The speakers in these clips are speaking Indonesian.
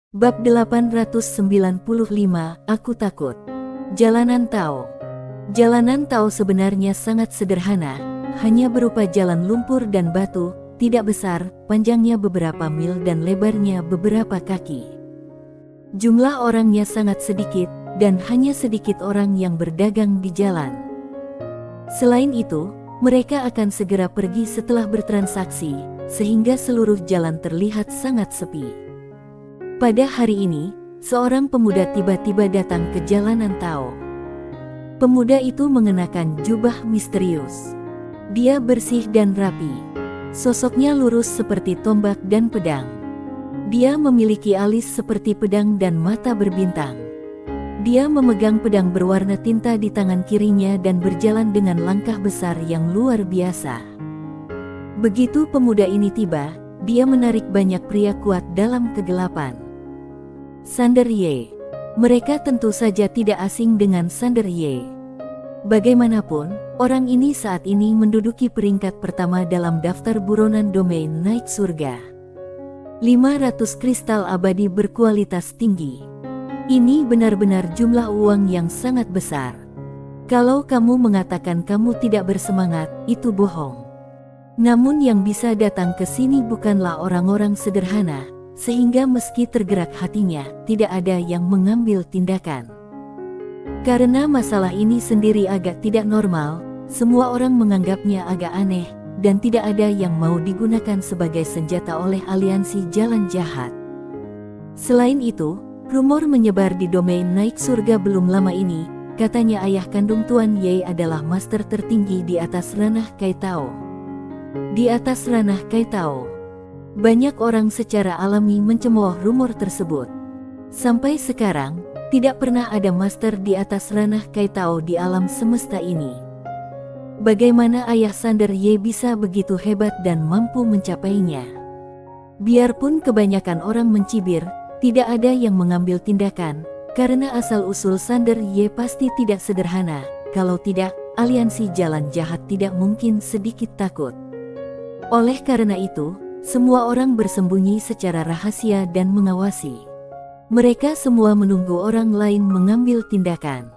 Bab 895, Aku Takut. Jalanan Tao. Jalanan Tao sebenarnya sangat sederhana, hanya berupa jalan lumpur dan batu, tidak besar, panjangnya beberapa mil dan lebarnya beberapa kaki. Jumlah orangnya sangat sedikit, dan hanya sedikit orang yang berdagang di jalan. Selain itu, mereka akan segera pergi setelah bertransaksi, sehingga seluruh jalan terlihat sangat sepi. Pada hari ini, seorang pemuda tiba-tiba datang ke jalanan Tao. Pemuda itu mengenakan jubah misterius. Dia bersih dan rapi. Sosoknya lurus seperti tombak dan pedang. Dia memiliki alis seperti pedang dan mata berbintang. Dia memegang pedang berwarna tinta di tangan kirinya dan berjalan dengan langkah besar yang luar biasa. Begitu pemuda ini tiba, dia menarik banyak pria kuat dalam kegelapan. Sander Ye. Mereka tentu saja tidak asing dengan Sander Ye. Bagaimanapun, orang ini saat ini menduduki peringkat pertama dalam daftar buronan domain naik surga. 500 kristal abadi berkualitas tinggi. Ini benar-benar jumlah uang yang sangat besar. Kalau kamu mengatakan kamu tidak bersemangat, itu bohong. Namun yang bisa datang ke sini bukanlah orang-orang sederhana, sehingga meski tergerak hatinya, tidak ada yang mengambil tindakan. Karena masalah ini sendiri agak tidak normal, semua orang menganggapnya agak aneh, dan tidak ada yang mau digunakan sebagai senjata oleh aliansi jalan jahat. Selain itu, rumor menyebar di domain naik surga belum lama ini, katanya ayah kandung Tuan Ye adalah master tertinggi di atas ranah Kaitao. Di atas ranah Kaitao. Banyak orang secara alami mencemooh rumor tersebut. Sampai sekarang, tidak pernah ada master di atas ranah Kaitao di alam semesta ini. Bagaimana ayah Sander Ye bisa begitu hebat dan mampu mencapainya? Biarpun kebanyakan orang mencibir, tidak ada yang mengambil tindakan, karena asal-usul Sander Ye pasti tidak sederhana. Kalau tidak, aliansi jalan jahat tidak mungkin sedikit takut. Oleh karena itu, semua orang bersembunyi secara rahasia dan mengawasi. Mereka semua menunggu orang lain mengambil tindakan.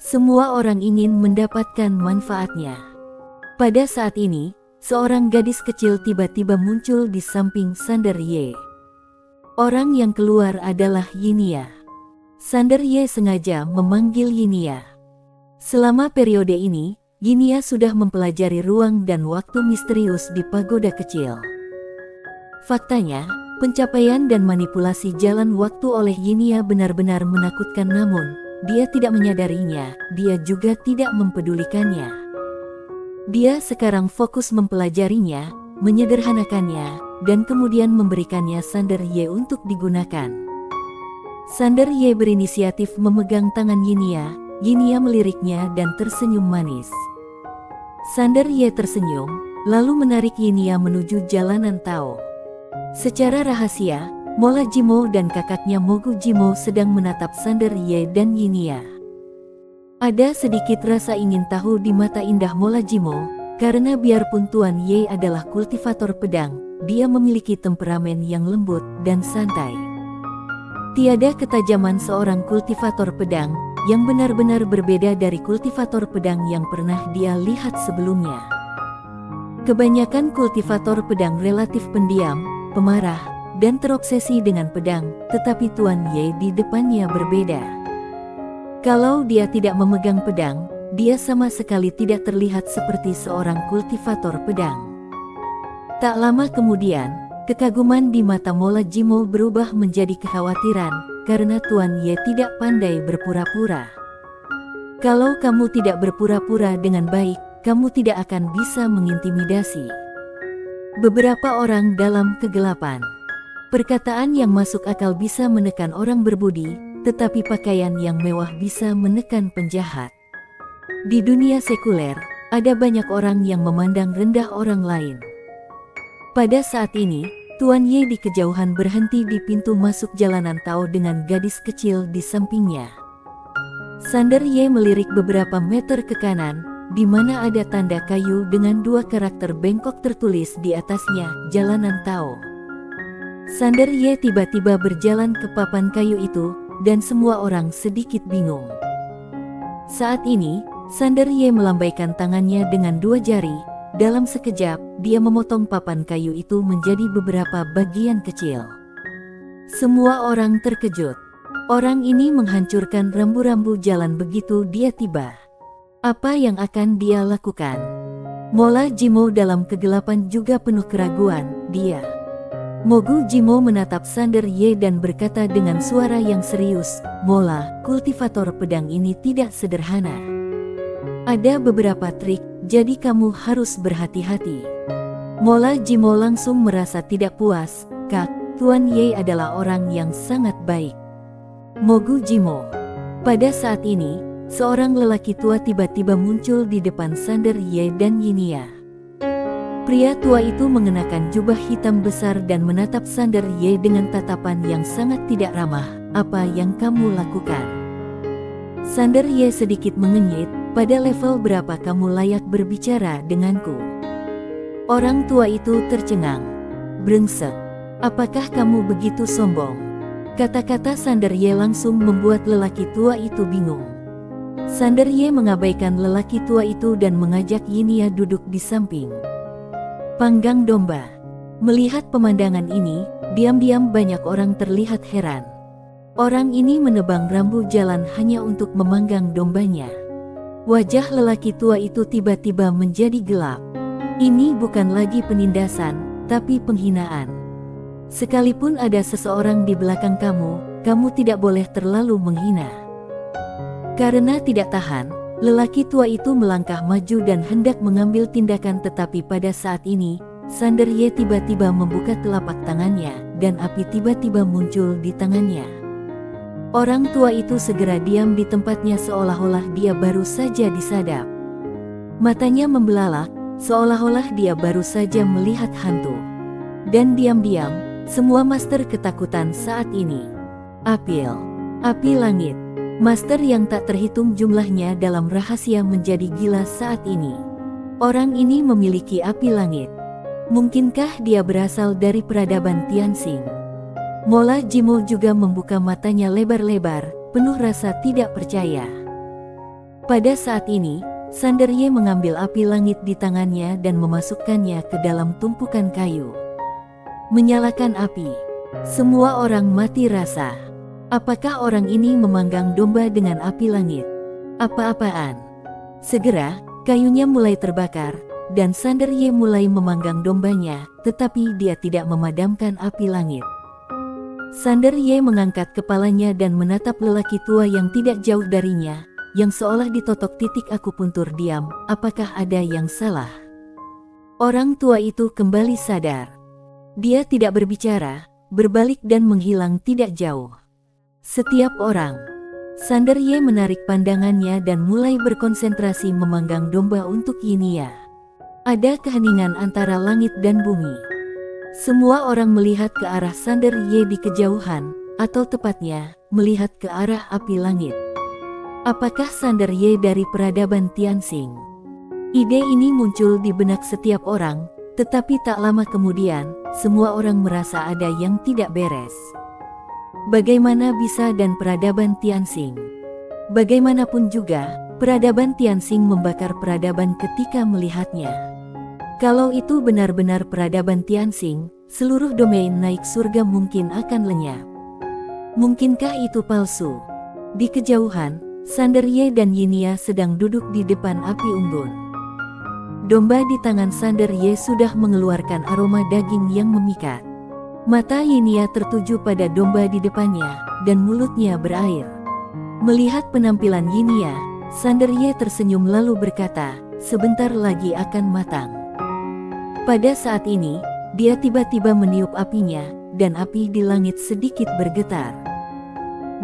Semua orang ingin mendapatkan manfaatnya. Pada saat ini, seorang gadis kecil tiba-tiba muncul di samping Sander Ye. Orang yang keluar adalah Yinia. Sander Ye sengaja memanggil Yinia. Selama periode ini, Yinia sudah mempelajari ruang dan waktu misterius di pagoda kecil. Faktanya, pencapaian dan manipulasi jalan waktu oleh Yinia benar-benar menakutkan, namun dia tidak menyadarinya, dia juga tidak mempedulikannya. Dia sekarang fokus mempelajarinya, menyederhanakannya, dan kemudian memberikannya Sander Ye untuk digunakan. Sander Ye berinisiatif memegang tangan Yinia, Yinia meliriknya dan tersenyum manis. Sander Ye tersenyum, lalu menarik Yinia menuju jalanan Tao. Secara rahasia, Mola Jimo dan kakaknya Mogu Jimo sedang menatap Sander Ye dan Yinia. Ada sedikit rasa ingin tahu di mata indah Mola Jimo, karena biarpun Tuan Ye adalah kultivator pedang, dia memiliki temperamen yang lembut dan santai. Tiada ketajaman seorang kultivator pedang, yang benar-benar berbeda dari kultivator pedang yang pernah dia lihat sebelumnya. Kebanyakan kultivator pedang relatif pendiam, pemarah, dan terobsesi dengan pedang, tetapi Tuan Ye di depannya berbeda. Kalau dia tidak memegang pedang, dia sama sekali tidak terlihat seperti seorang kultivator pedang. Tak lama kemudian, kekaguman di mata Mola Jimo berubah menjadi kekhawatiran, karena Tuan Ye tidak pandai berpura-pura. Kalau kamu tidak berpura-pura dengan baik, kamu tidak akan bisa mengintimidasi beberapa orang dalam kegelapan. Perkataan yang masuk akal bisa menekan orang berbudi, tetapi pakaian yang mewah bisa menekan penjahat. Di dunia sekuler, ada banyak orang yang memandang rendah orang lain. Pada saat ini, Tuan Ye di kejauhan berhenti di pintu masuk jalanan Tao dengan gadis kecil di sampingnya. Sander Ye melirik beberapa meter ke kanan, di mana ada tanda kayu dengan dua karakter bengkok tertulis di atasnya, Jalanan Tao. Sander Ye tiba-tiba berjalan ke papan kayu itu, dan semua orang sedikit bingung. Saat ini, Sander Ye melambaikan tangannya dengan 2 jari. Dalam sekejap, dia memotong papan kayu itu menjadi beberapa bagian kecil. Semua orang terkejut. Orang ini menghancurkan rambu-rambu jalan begitu dia tiba. Apa yang akan dia lakukan? Mola Jimo dalam kegelapan juga penuh keraguan. Mogu Jimo menatap Sander Ye dan berkata dengan suara yang serius, "Mola, kultivator pedang ini tidak sederhana. Ada beberapa trik, jadi kamu harus berhati-hati." Mola Jimo langsung merasa tidak puas. "Kak, Tuan Ye adalah orang yang sangat baik." Mogu Jimo. Pada saat ini, seorang lelaki tua tiba-tiba muncul di depan Sander Ye dan Yinia. Pria tua itu mengenakan jubah hitam besar dan menatap Sander Ye dengan tatapan yang sangat tidak ramah. "Apa yang kamu lakukan?" Sander Ye sedikit mengenyit. "Pada level berapa kamu layak berbicara denganku?" Orang tua itu tercengang. "Brengsek, apakah kamu begitu sombong?" Kata-kata Sander Ye langsung membuat lelaki tua itu bingung. Sander Ye mengabaikan lelaki tua itu dan mengajak Yinia duduk di samping. Panggang domba. Melihat pemandangan ini, diam-diam banyak orang terlihat heran. Orang ini menebang rambu jalan hanya untuk memanggang dombanya. Wajah lelaki tua itu tiba-tiba menjadi gelap. Ini bukan lagi penindasan, tapi penghinaan. Sekalipun ada seseorang di belakang kamu tidak boleh terlalu menghina. Karena tidak tahan, lelaki tua itu melangkah maju dan hendak mengambil tindakan, tetapi pada saat ini, Sander Ye tiba-tiba membuka telapak tangannya, dan api tiba-tiba muncul di tangannya. Orang tua itu segera diam di tempatnya seolah-olah dia baru saja disadap. Matanya membelalak, seolah-olah dia baru saja melihat hantu. Dan diam-diam, semua master ketakutan saat ini. Api langit. Master yang tak terhitung jumlahnya dalam rahasia menjadi gila saat ini. Orang ini memiliki api langit. Mungkinkah dia berasal dari peradaban Tianxing? Mola Jimo juga membuka matanya lebar-lebar, penuh rasa tidak percaya. Pada saat ini, Sander Ye mengambil api langit di tangannya dan memasukkannya ke dalam tumpukan kayu. Menyalakan api. Semua orang mati rasa. Apakah orang ini memanggang domba dengan api langit? Apa-apaan? Segera, kayunya mulai terbakar, dan Sander Ye mulai memanggang dombanya, tetapi dia tidak memadamkan api langit. Sander Ye mengangkat kepalanya dan menatap lelaki tua yang tidak jauh darinya, yang seolah ditotok titik akupuntur diam. Apakah ada yang salah? Orang tua itu kembali sadar. Dia tidak berbicara, berbalik dan menghilang tidak jauh. Setiap orang. Sander Ye menarik pandangannya dan mulai berkonsentrasi memanggang domba untuk Yinia. Ada keheningan antara langit dan bumi. Semua orang melihat ke arah Sander Ye di kejauhan, atau tepatnya, melihat ke arah api langit. Apakah Sander Ye dari peradaban Tianxing? Ide ini muncul di benak setiap orang, tetapi tak lama kemudian, semua orang merasa ada yang tidak beres. Bagaimana bisa dan peradaban Tianxing? Bagaimanapun juga, peradaban Tianxing membakar peradaban ketika melihatnya. Kalau itu benar-benar peradaban Tianxing, seluruh domain naik surga mungkin akan lenyap. Mungkinkah itu palsu? Di kejauhan, Sander Ye dan Yinia sedang duduk di depan api unggun. Domba di tangan Sander Ye sudah mengeluarkan aroma daging yang memikat. Mata Yinia tertuju pada domba di depannya, dan mulutnya berair. Melihat penampilan Yinia, Sander Ye tersenyum lalu berkata, "Sebentar lagi akan matang." Pada saat ini, dia tiba-tiba meniup apinya, dan api di langit sedikit bergetar.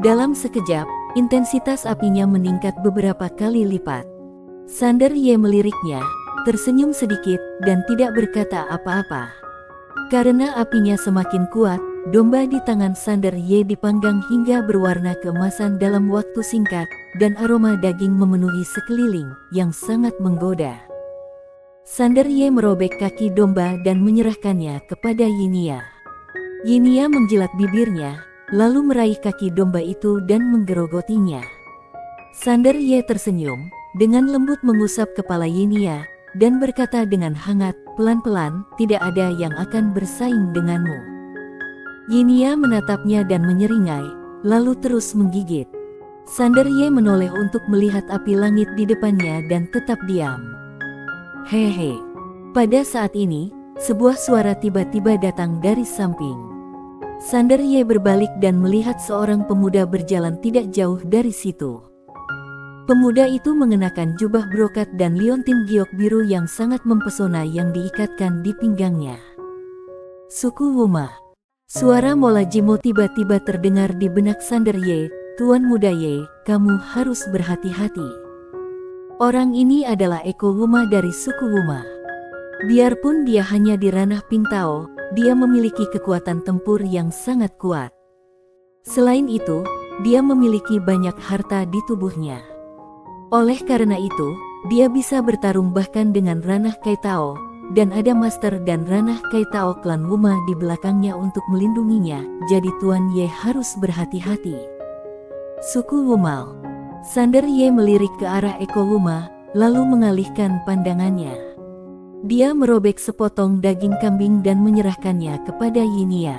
Dalam sekejap, intensitas apinya meningkat beberapa kali lipat. Sander Ye meliriknya, tersenyum sedikit, dan tidak berkata apa-apa. Karena apinya semakin kuat, domba di tangan Sander Ye dipanggang hingga berwarna keemasan dalam waktu singkat, dan aroma daging memenuhi sekeliling, yang sangat menggoda. Sander Ye merobek kaki domba dan menyerahkannya kepada Yinia. Yinia menjilat bibirnya, lalu meraih kaki domba itu dan menggerogotinya. Sander Ye tersenyum, dengan lembut mengusap kepala Yinia, dan berkata dengan hangat, pelan-pelan, tidak ada yang akan bersaing denganmu. Yinia menatapnya dan menyeringai, lalu terus menggigit. Sander Ye menoleh untuk melihat api langit di depannya dan tetap diam. Hehe. Pada saat ini, sebuah suara tiba-tiba datang dari samping. Sander Ye berbalik dan melihat seorang pemuda berjalan tidak jauh dari situ. Pemuda itu mengenakan jubah brokat dan liontin giok biru yang sangat mempesona yang diikatkan di pinggangnya. Suku Wuma. Suara Mola Jimo tiba-tiba terdengar di benak Sander Ye. Tuan Muda Ye, kamu harus berhati-hati. Orang ini adalah Eko Wuma dari suku Wuma. Biarpun dia hanya di ranah Pingtao, dia memiliki kekuatan tempur yang sangat kuat. Selain itu, dia memiliki banyak harta di tubuhnya. Oleh karena itu, dia bisa bertarung bahkan dengan ranah Kaitao, dan ada master dan ranah Kaitao klan Wuma di belakangnya untuk melindunginya, jadi Tuan Ye harus berhati-hati. Suku Wumal. Sander Ye melirik ke arah Eko Wuma, lalu mengalihkan pandangannya. Dia merobek sepotong daging kambing dan menyerahkannya kepada Yinia.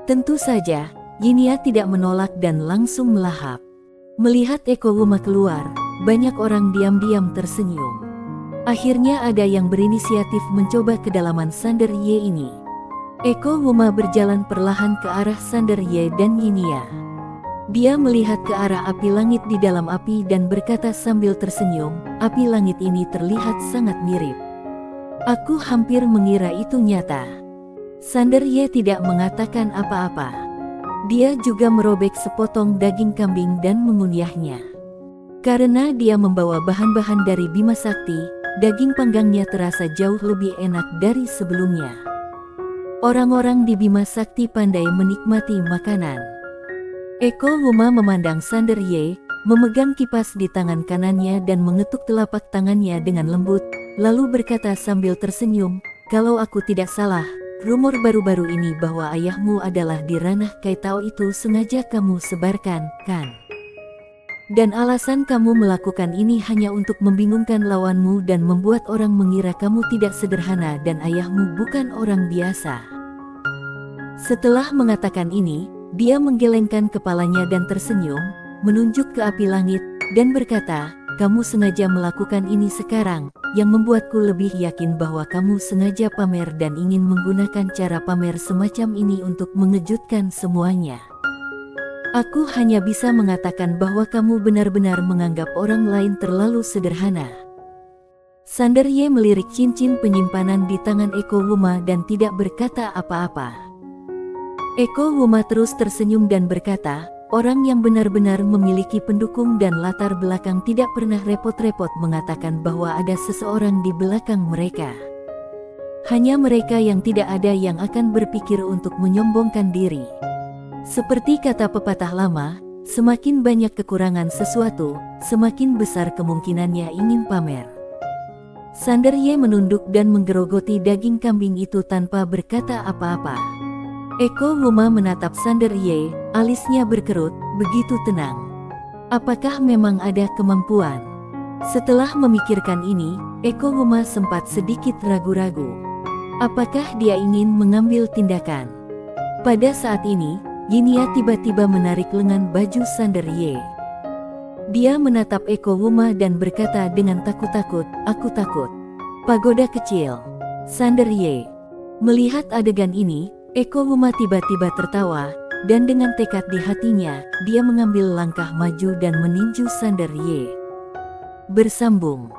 Tentu saja, Yinia tidak menolak dan langsung melahap. Melihat Eko Wuma keluar, banyak orang diam-diam tersenyum. Akhirnya ada yang berinisiatif mencoba kedalaman Sander Ye ini. Eko Wuma berjalan perlahan ke arah Sander Ye dan Yinia. Dia melihat ke arah api langit di dalam api dan berkata sambil tersenyum, api langit ini terlihat sangat mirip. Aku hampir mengira itu nyata. Sander Ye tidak mengatakan apa-apa. Dia juga merobek sepotong daging kambing dan mengunyahnya. Karena dia membawa bahan-bahan dari Bima Sakti, daging panggangnya terasa jauh lebih enak dari sebelumnya. Orang-orang di Bima Sakti pandai menikmati makanan. Eko Wuma memandang Sander Ye, memegang kipas di tangan kanannya dan mengetuk telapak tangannya dengan lembut, lalu berkata sambil tersenyum, kalau aku tidak salah, rumor baru-baru ini bahwa ayahmu adalah di ranah Kaitao itu sengaja kamu sebarkan, kan? Dan alasan kamu melakukan ini hanya untuk membingungkan lawanmu dan membuat orang mengira kamu tidak sederhana dan ayahmu bukan orang biasa. Setelah mengatakan ini, dia menggelengkan kepalanya dan tersenyum, menunjuk ke api langit, dan berkata, kamu sengaja melakukan ini sekarang, yang membuatku lebih yakin bahwa kamu sengaja pamer dan ingin menggunakan cara pamer semacam ini untuk mengejutkan semuanya. Aku hanya bisa mengatakan bahwa kamu benar-benar menganggap orang lain terlalu sederhana. Sander Ye melirik cincin penyimpanan di tangan Eko Wuma dan tidak berkata apa-apa. Eko Wuma terus tersenyum dan berkata, orang yang benar-benar memiliki pendukung dan latar belakang tidak pernah repot-repot mengatakan bahwa ada seseorang di belakang mereka. Hanya mereka yang tidak ada yang akan berpikir untuk menyombongkan diri. Seperti kata pepatah lama, semakin banyak kekurangan sesuatu, semakin besar kemungkinannya ingin pamer. Sander Ye menunduk dan menggerogoti daging kambing itu tanpa berkata apa-apa. Eko Wuma menatap Sander Ye, alisnya berkerut, begitu tenang. Apakah memang ada kemampuan? Setelah memikirkan ini, Eko Wuma sempat sedikit ragu-ragu. Apakah dia ingin mengambil tindakan? Pada saat ini, Yinia tiba-tiba menarik lengan baju Sander Ye. Dia menatap Eko Wuma dan berkata dengan takut-takut, aku takut. Pagoda kecil. Sander Ye. Melihat adegan ini, Eko Wuma tiba-tiba tertawa, dan dengan tekad di hatinya, dia mengambil langkah maju dan meninju Sander Ye. Bersambung.